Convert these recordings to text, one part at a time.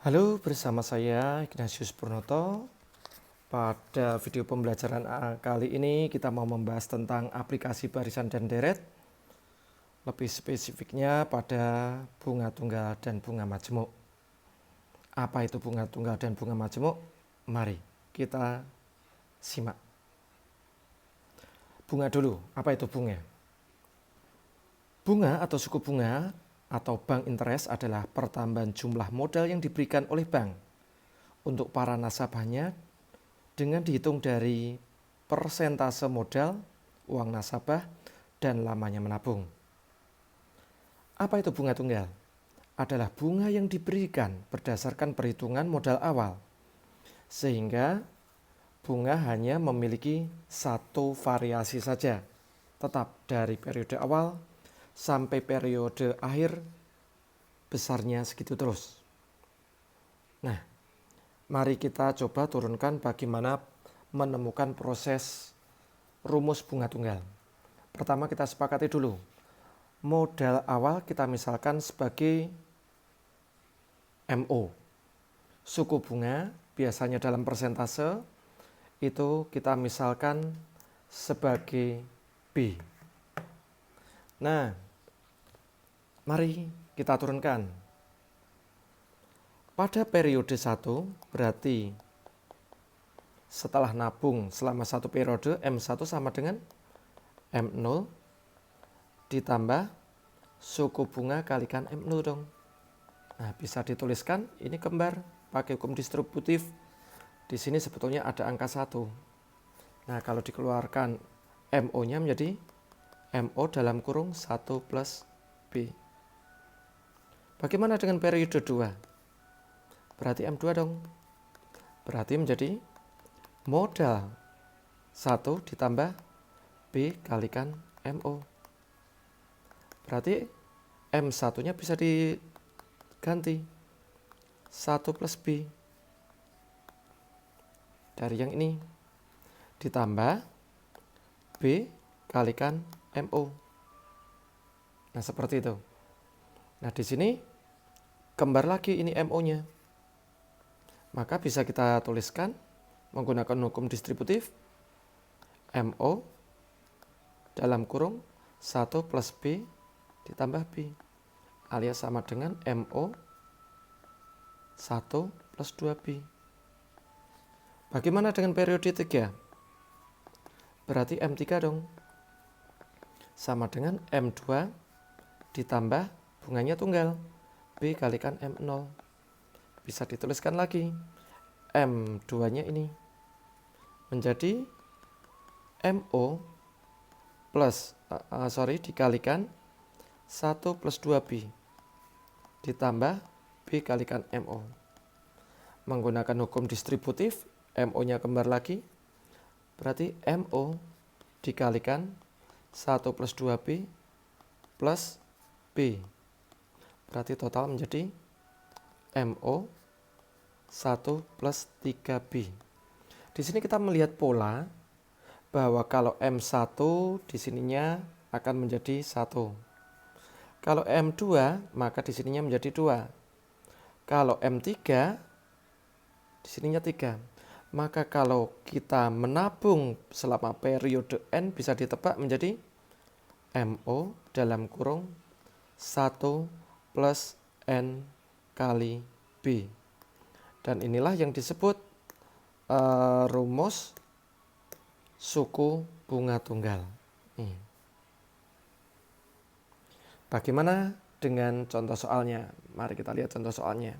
Halo, bersama saya Ignatius Purnoto. Pada video pembelajaran kali ini kita mau membahas tentang aplikasi barisan dan deret. Lebih spesifiknya pada bunga tunggal dan bunga majemuk. Apa itu bunga tunggal dan bunga majemuk? Mari kita simak. Bunga dulu, apa itu bunga? Bunga atau suku bunga atau bank interest adalah pertambahan jumlah modal yang diberikan oleh bank untuk para nasabahnya dengan dihitung dari persentase modal, uang nasabah, dan lamanya menabung. Apa itu bunga tunggal? Adalah bunga yang diberikan berdasarkan perhitungan modal awal, sehingga bunga hanya memiliki satu variasi saja, tetap dari periode awal sampai periode akhir besarnya segitu terus. Nah, mari kita coba turunkan bagaimana menemukan proses rumus bunga tunggal. Pertama kita sepakati dulu. Modal awal kita misalkan sebagai MO. Suku bunga biasanya dalam persentase itu kita misalkan sebagai B. Nah, mari kita turunkan. Pada periode 1 berarti setelah nabung selama satu periode M1 sama dengan M0 ditambah suku bunga kalikan M0 dong. Nah, bisa dituliskan ini kembar pakai hukum distributif. Di sini sebetulnya ada angka 1. Nah, kalau dikeluarkan MO-nya menjadi MO dalam kurung 1 plus B. Bagaimana dengan periode 2? Berarti M2 dong. Berarti menjadi modal 1 ditambah B kalikan MO. Berarti M1-nya bisa diganti 1 plus B. Dari yang ini ditambah B kalikan MO. Nah, seperti itu. Nah, di sini kembar lagi ini MO-nya. Maka bisa kita tuliskan menggunakan hukum distributif MO dalam kurung 1 plus B ditambah B alias sama dengan MO 1 plus 2B. Bagaimana dengan periode 3? Berarti M3 dong. Sama dengan M2 ditambah bunganya tunggal B kalikan M0. Bisa dituliskan lagi M2-nya ini menjadi MO plus dikalikan 1 plus 2B ditambah B kalikan MO. Menggunakan hukum distributif MO-nya kembar lagi berarti MO dikalikan 1 plus 2B plus B. Berarti total menjadi MO 1 plus 3B. Di sini kita melihat pola bahwa kalau M1 di sininya akan menjadi 1. Kalau M2 maka di sininya menjadi 2. Kalau M3 di sininya 3. Maka kalau kita menabung selama periode N bisa ditebak menjadi MO dalam kurung 1 plus N kali B. Dan inilah yang disebut rumus suku bunga tunggal. Bagaimana dengan contoh soalnya? Mari kita lihat contoh soalnya.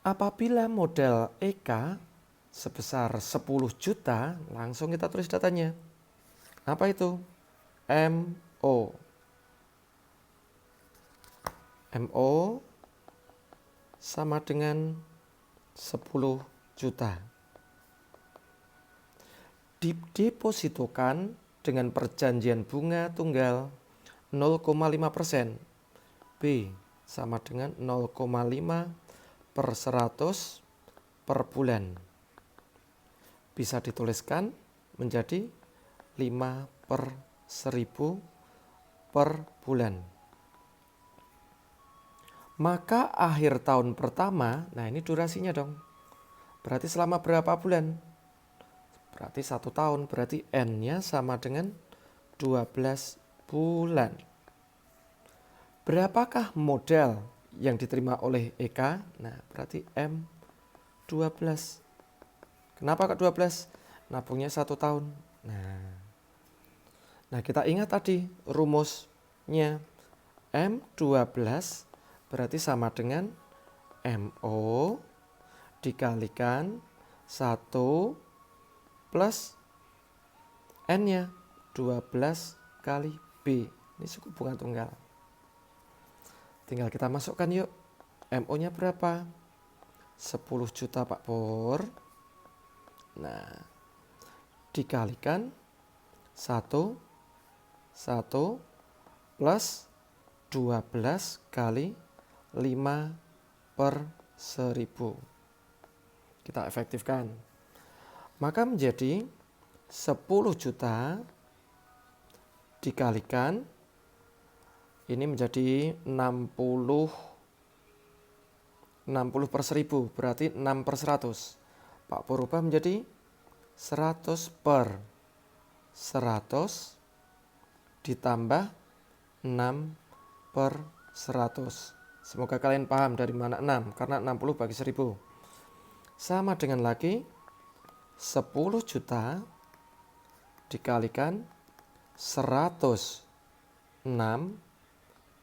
Apabila modal EK sebesar 10 juta, langsung kita tulis datanya. Apa itu? MO. MO sama dengan 10 juta. Didepositokan dengan perjanjian bunga tunggal 0,5%. B sama dengan 0,5 per 100 per bulan. Bisa dituliskan menjadi 5 per 1000 per bulan. Maka akhir tahun pertama, nah ini durasinya dong. Berarti selama berapa bulan? Berarti 1 tahun, berarti N-nya sama dengan 12 bulan. Berapakah modal yang diterima oleh Eka? Nah, berarti M12. Kenapa kok 12? Nabungnya 1 tahun. Nah, kita ingat tadi rumusnya. M12 berarti sama dengan MO dikalikan 1 plus N-nya 12 kali B. Ini suku bunga tunggal. Tinggal kita masukkan yuk. MO-nya berapa? 10 juta Pak Pur. Nah, dikalikan 1 plus 12 kali 5 per 1000. Kita efektifkan. Maka menjadi 10 juta dikalikan, ini menjadi 60 per 1000, berarti 6 per 100. Pak Pur rubah menjadi 100 per 100 ditambah 6 per 100. Semoga kalian paham dari mana 6, karena 60 bagi 1000. Sama dengan lagi 10 juta dikalikan 106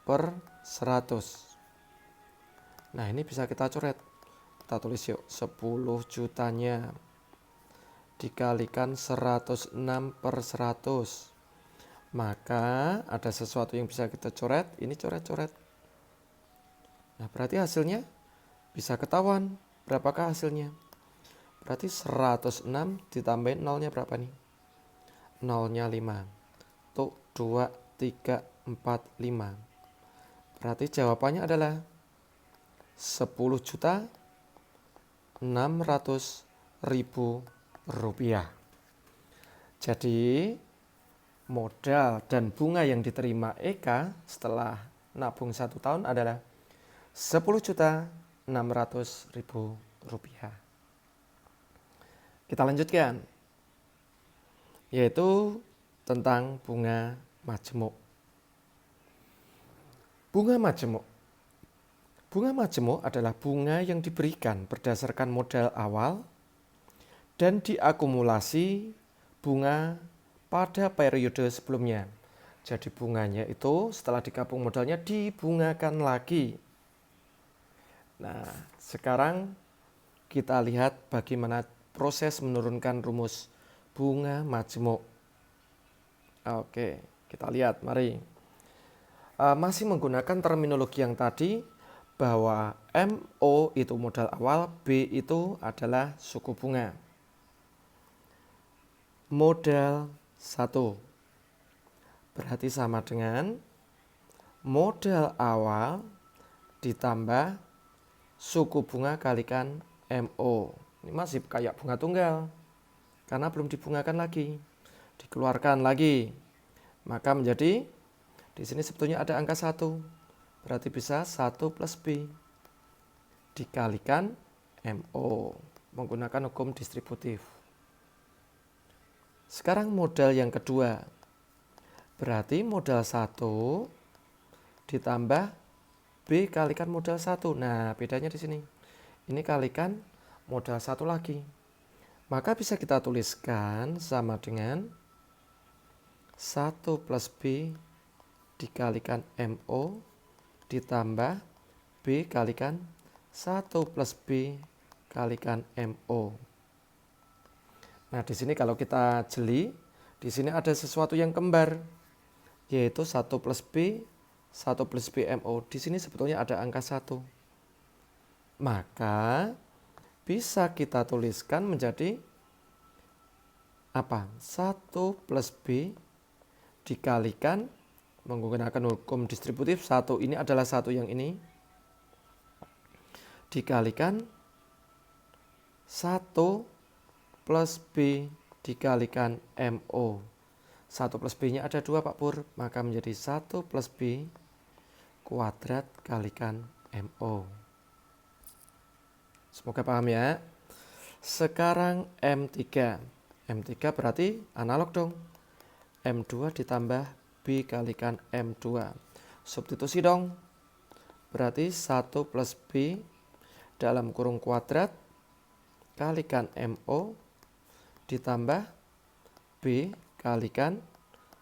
per 100. Nah, ini bisa kita coret. Kita tulis yuk, 10 jutanya dikalikan 106 per 100. Maka ada sesuatu yang bisa kita coret, ini coret-coret. Nah, berarti hasilnya bisa ketahuan. Berapakah hasilnya? Berarti 106 ditambahin nolnya berapa nih? Nolnya 5. Tuh 2, 3, 4, 5. Berarti jawabannya adalah 10 juta 600.000 rupiah. Jadi modal dan bunga yang diterima Eka setelah nabung 1 tahun adalah 10 juta 600.000 rupiah. Kita lanjutkan, yaitu tentang bunga majemuk. Bunga majemuk. Bunga majemuk adalah bunga yang diberikan berdasarkan modal awal dan diakumulasi bunga pada periode sebelumnya. Jadi bunganya itu setelah digabung modalnya dibungakan lagi. Nah, sekarang kita lihat bagaimana proses menurunkan rumus bunga majemuk. Oke, kita lihat, mari. Masih menggunakan terminologi yang tadi, bahwa MO itu modal awal, B itu adalah suku bunga. Modal 1 berarti sama dengan modal awal ditambah suku bunga kalikan MO. Ini masih kayak bunga tunggal, karena belum dibungakan lagi, dikeluarkan lagi. Maka menjadi, di sini sebetulnya ada angka 1, berarti bisa 1 plus B dikalikan MO menggunakan hukum distributif. Sekarang modal yang kedua, berarti modal 1 ditambah B kalikan modal 1. Nah, bedanya di sini. Ini kalikan modal 1 lagi. Maka bisa kita tuliskan sama dengan 1 plus B dikalikan MO ditambah B kalikan 1 plus B kalikan MO. Nah, di sini kalau kita jeli, di sini ada sesuatu yang kembar, yaitu 1 plus B, 1 plus B MO. Di sini sebetulnya ada angka 1. Maka bisa kita tuliskan menjadi apa? 1 plus B dikalikan menggunakan hukum distributif, 1 ini adalah 1 yang ini, dikalikan 1 plus B dikalikan MO. 1 plus B-nya ada 2 Pak Pur, maka menjadi 1 plus B kuadrat kalikan MO. Semoga paham ya. Sekarang M3. M3 berarti analog dong. M2 ditambah B kalikan M2. Substitusi dong. Berarti 1 plus B dalam kurung kuadrat kalikan MO ditambah B kalikan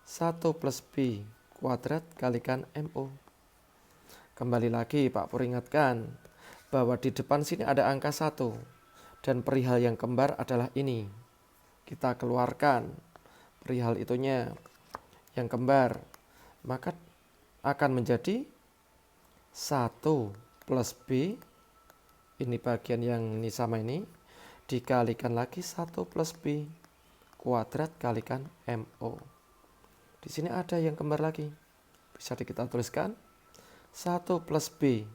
1 plus B kuadrat kalikan MO. Kembali lagi Pak Pur ingatkan bahwa di depan sini ada angka 1 dan perihal yang kembar adalah ini. Kita keluarkan perihal itunya yang kembar, maka akan menjadi 1 plus B, ini bagian yang ini sama ini, dikalikan lagi 1 plus B kuadrat kalikan MO. Di sini ada yang kembar lagi, bisa kita tuliskan 1 plus B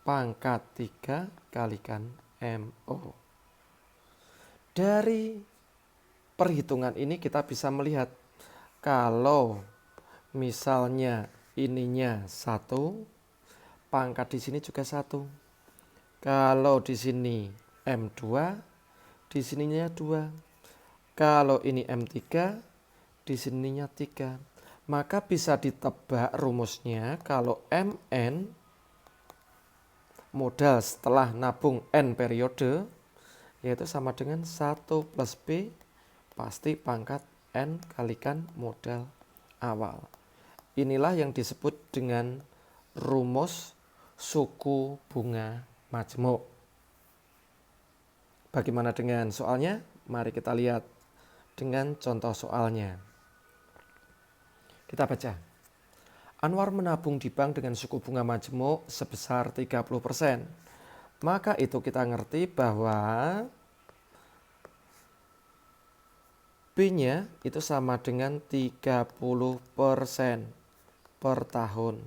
pangkat 3 kalikan MO. Dari perhitungan ini kita bisa melihat kalau misalnya ininya 1, pangkat di sini juga 1. Kalau di sini M2, di sininya 2. Kalau ini M3, di sininya 3. Maka bisa ditebak rumusnya kalau Mn modal setelah nabung N periode yaitu sama dengan 1 plus B pasti pangkat N kalikan modal awal. Inilah yang disebut dengan rumus suku bunga majemuk. Bagaimana dengan soalnya? Mari kita lihat dengan contoh soalnya. Kita baca. Anwar menabung di bank dengan suku bunga majemuk sebesar 30%. Maka itu kita ngerti bahwa B-nya itu sama dengan 30% per tahun.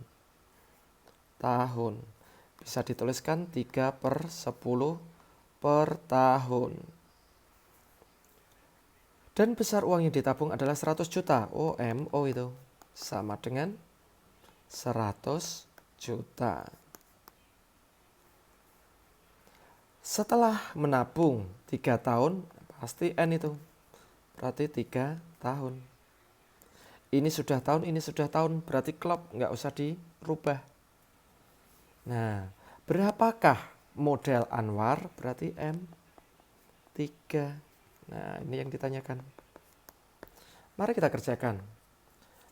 Bisa dituliskan 3 per 10 per tahun. Dan besar uang yang ditabung adalah 100 juta. MO itu sama dengan 100 juta. Setelah menabung 3 tahun, pasti N itu. Berarti 3 tahun. Ini sudah tahun, berarti klop, nggak usah dirubah. Nah, berapakah modal Anwar? Berarti M3. Nah, ini yang ditanyakan. Mari kita kerjakan.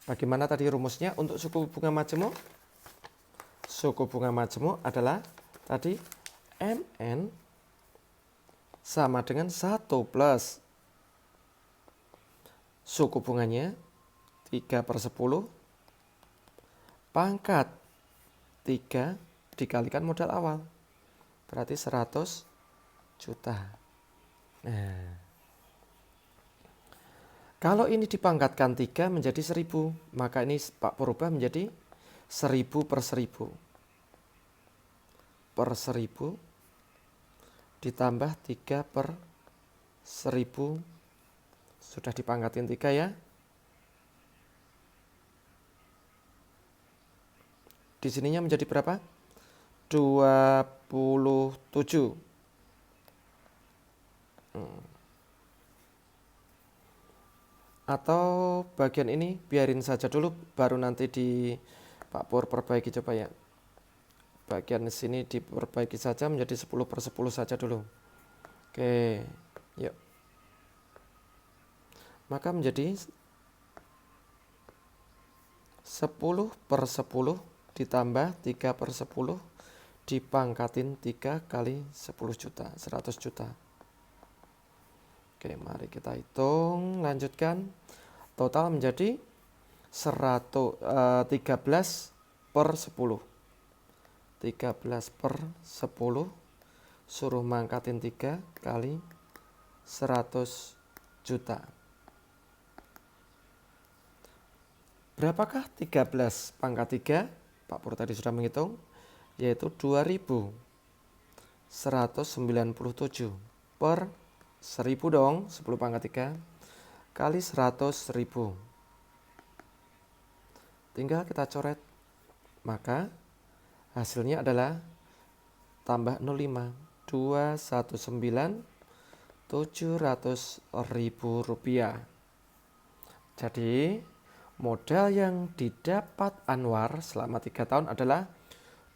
Bagaimana tadi rumusnya untuk suku bunga majemuk? Suku bunga majemuk adalah tadi Mn sama dengan 1 plus suku bunganya 3 per 10 pangkat 3 dikalikan modal awal. Berarti 100 juta. Nah, kalau ini dipangkatkan 3 menjadi 1000, maka ini Pak Pur rubah menjadi 1000 per 1000. Per 1000 ditambah 3 per 1000. Sudah dipangkatin 3 ya. Di sininya menjadi berapa? 27. Atau bagian ini biarin saja dulu, baru nanti di Pak Pur perbaiki coba ya. Bagian sini diperbaiki saja menjadi 10 per 10 saja dulu. Oke, yuk. Maka menjadi 10 per 10 ditambah 3 per 10 dipangkatin 3 kali 10 juta, 100 juta. Oke, mari kita hitung, lanjutkan. Total menjadi 13 per 10. 13 per 10 suruh mangkatin 3 kali 100 juta. Berapakah 13 pangkat 3? Pak Pur tadi sudah menghitung, yaitu 2197 per 1000 dong, 10 pangkat 3 kali 100.000. Tinggal kita coret. Maka hasilnya adalah tambah 05 219 700.000 rupiah. Jadi modal yang didapat Anwar selama 3 tahun adalah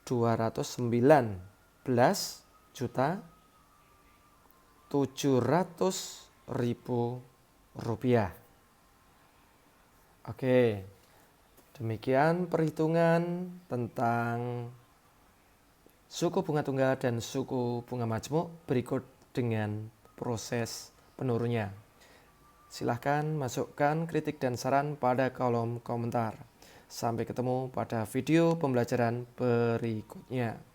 219.700.000 rupiah. Oke, demikian perhitungan tentang suku bunga tunggal dan suku bunga majmuk. Berikut dengan proses penurunnya. Silahkan masukkan kritik dan saran pada kolom komentar. Sampai ketemu pada video pembelajaran berikutnya.